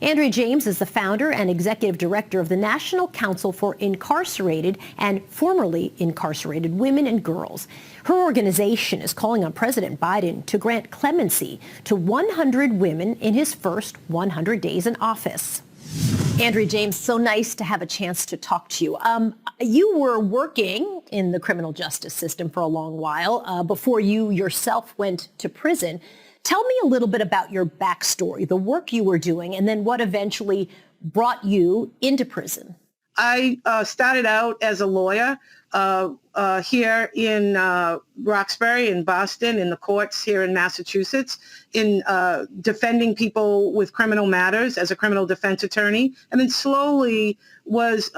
Andrea James is the founder and executive director of the National Council for Incarcerated and Formerly Incarcerated Women and Girls. Her organization is calling on President Biden to grant clemency to 100 women in his first 100 days in office. Andrea James, so nice to have a chance to talk to you. You were working in the criminal justice system for a long while before you yourself went to prison. Tell me a little bit about your backstory, the work you were doing, and then what eventually brought you into prison. I started out as a lawyer here in Roxbury, in Boston, in the courts here in Massachusetts, in defending people with criminal matters as a criminal defense attorney, and then slowly was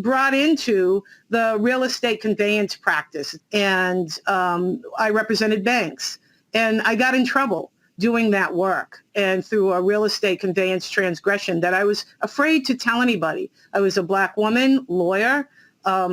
brought into the real estate conveyance practice. And I represented banks. And I got in trouble doing that work and through a real estate conveyance transgression that I was afraid to tell anybody. I was a Black woman lawyer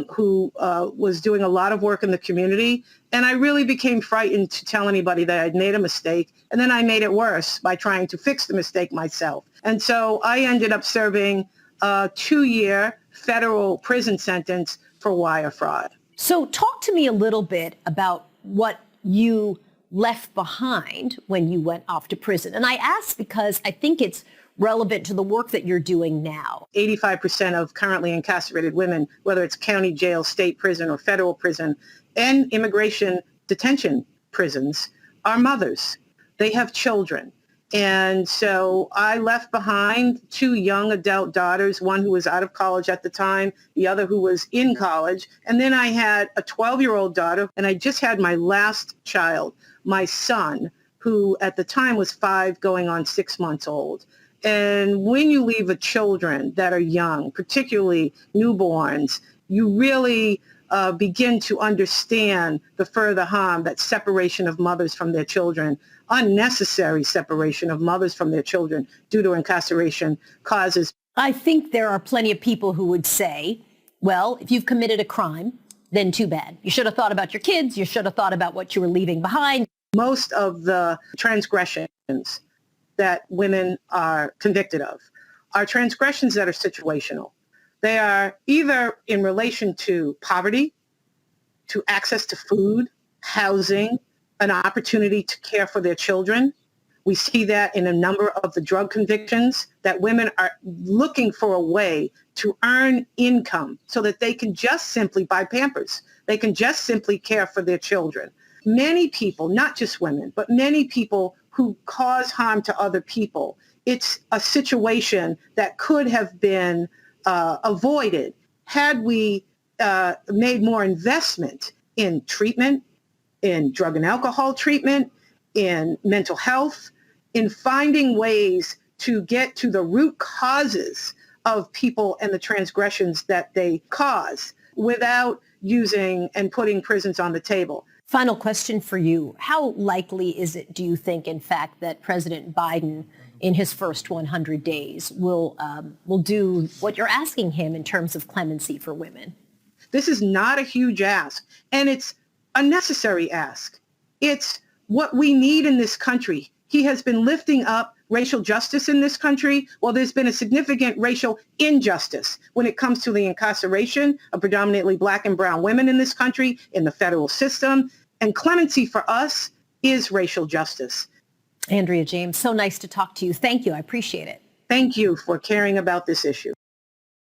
who was doing a lot of work in the community. And I really became frightened to tell anybody that I'd made a mistake. And then I made it worse by trying to fix the mistake myself. And so I ended up serving a 2-year federal prison sentence for wire fraud. So talk to me a little bit about what you left behind when you went off to prison. And I ask because I think it's relevant to the work that you're doing now. 85% of currently incarcerated women, whether it's county jail, state prison, or federal prison, and immigration detention prisons, are mothers. They have children. And so I left behind 2 young adult daughters, one who was out of college at the time, the other who was in college. And then I had a 12-year-old daughter, and I just had my last child, my son, who at the time was 5 going on 6 months old. And when you leave with children that are young, particularly newborns, you really begin to understand the further harm that separation of mothers from their children, unnecessary separation of mothers from their children due to incarceration causes. I think there are plenty of people who would say, well, if you've committed a crime, then too bad. You should have thought about your kids. You should have thought about what you were leaving behind. Most of the transgressions that women are convicted of are transgressions that are situational. They are either in relation to poverty, to access to food, housing, an opportunity to care for their children. We see that in a number of the drug convictions, that women are looking for a way to earn income so that they can just simply buy Pampers. They can just simply care for their children. Many people, not just women, but many people who cause harm to other people, it's a situation that could have been avoided had we made more investment in treatment, in drug and alcohol treatment, in mental health, in finding ways to get to the root causes of people and the transgressions that they cause without using and putting prisons on the table. Final question for you. How likely is it, do you think, in fact, that President Biden in his first 100 days will do what you're asking him in terms of clemency for women? This is not a huge ask, and it's a necessary ask. It's what we need in this country. He has been lifting up racial justice in this country. Well, there's been a significant racial injustice when it comes to the incarceration of predominantly Black and brown women in this country, in the federal system. And clemency for us is racial justice. Andrea James, so nice to talk to you. Thank you. I appreciate it. Thank you for caring about this issue.